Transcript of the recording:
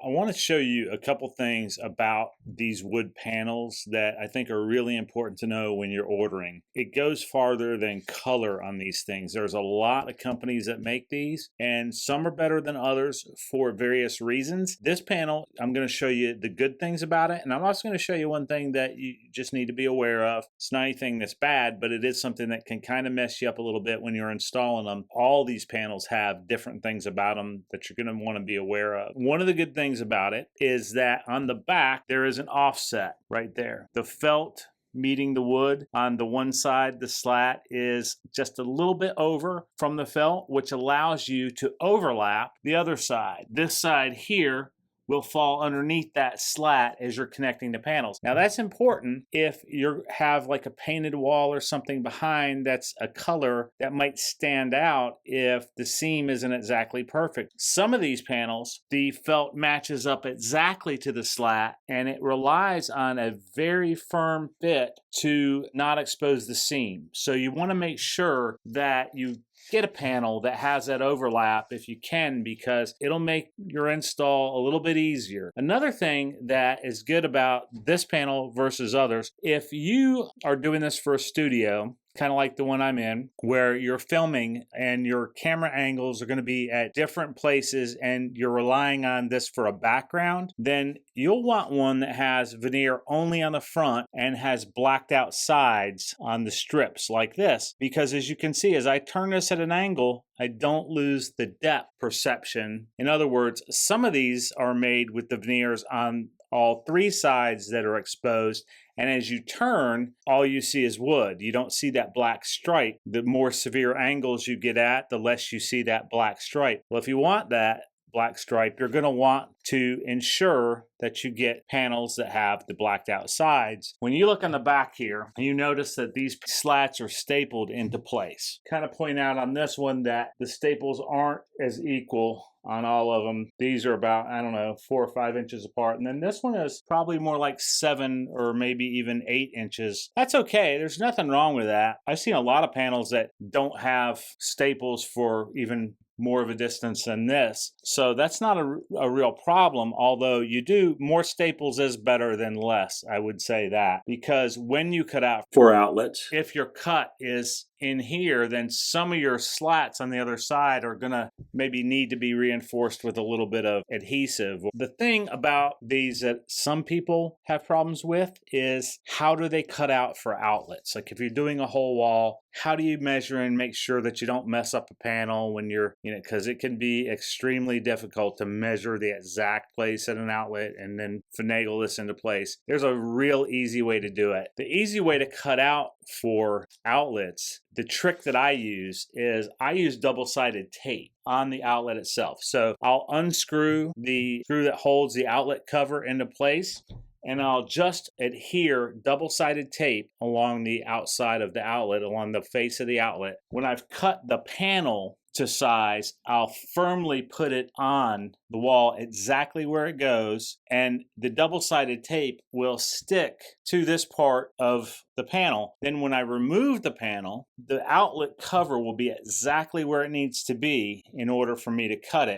I want to show you a couple things about these wood panels that I think are really important to know when you're ordering. It goes farther than color on these things. There's a lot of companies that make these, and some are better than others for various reasons. This panel, I'm going to show you the good things about it, and I'm also going to show you one thing that you just need to be aware of. It's not anything that's bad, but it is something that can kind of mess you up a little bit when you're installing them. All these panels have different things about them that you're going to want to be aware of. One of the good things about it is that on the back there is an offset right there. The felt meeting the wood on the one side, the slat is just a little bit over from the felt, which allows you to overlap the other side. This side here will fall underneath that slat as you're connecting the panels. Now that's important if you have like a painted wall or something behind that's a color that might stand out if the seam isn't exactly perfect. Some of these panels, the felt matches up exactly to the slat and it relies on a very firm fit to not expose the seam. So you want to make sure that you get a panel that has that overlap if you can, because it'll make your install a little bit easier. Another thing that is good about this panel versus others, if you are doing this for a studio, kind of like the one I'm in, where you're filming and your camera angles are going to be at different places and you're relying on this for a background, then you'll want one that has veneer only on the front and has blacked out sides on the strips like this. Because as you can see, as I turn this at an angle, I don't lose the depth perception. In other words, some of these are made with the veneers on all three sides that are exposed, and as you turn, all you see is wood. You don't see that black stripe. The more severe angles you get at, the less you see that black stripe. Well, if you want that black stripe, you're going to want to ensure that you get panels that have the blacked out sides. When you look on the back here, you notice that these slats are stapled into place. Kind of point out on this one that the staples aren't as equal on all of them. These are about, I don't know, 4 or 5 inches apart. And then this one is probably more like 7 or maybe even 8 inches. That's okay. There's nothing wrong with that. I've seen a lot of panels that don't have staples for even more of a distance than this. So that's not a real problem, although you do more staples is better than less, I would say that. Because when you cut out 4 outlets, if your cut is in here, then some of your slats on the other side are gonna maybe need to be reinforced with a little bit of adhesive. The thing about these that some people have problems with is how do they cut out for outlets? Like if you're doing a whole wall, how do you measure and make sure that you don't mess up a panel when you're, because it can be extremely difficult to measure the exact place at an outlet and then finagle this into place. There's a real easy way to do it. The easy way to cut out for outlets, the trick that I use is I use double-sided tape on the outlet itself. So I'll unscrew the screw that holds the outlet cover into place, and I'll just adhere double-sided tape along the outside of the outlet, along the face of the outlet. When I've cut the panel to size, I'll firmly put it on the wall exactly where it goes, and the double-sided tape will stick to this part of the panel. Then when I remove the panel, the outlet cover will be exactly where it needs to be in order for me to cut it.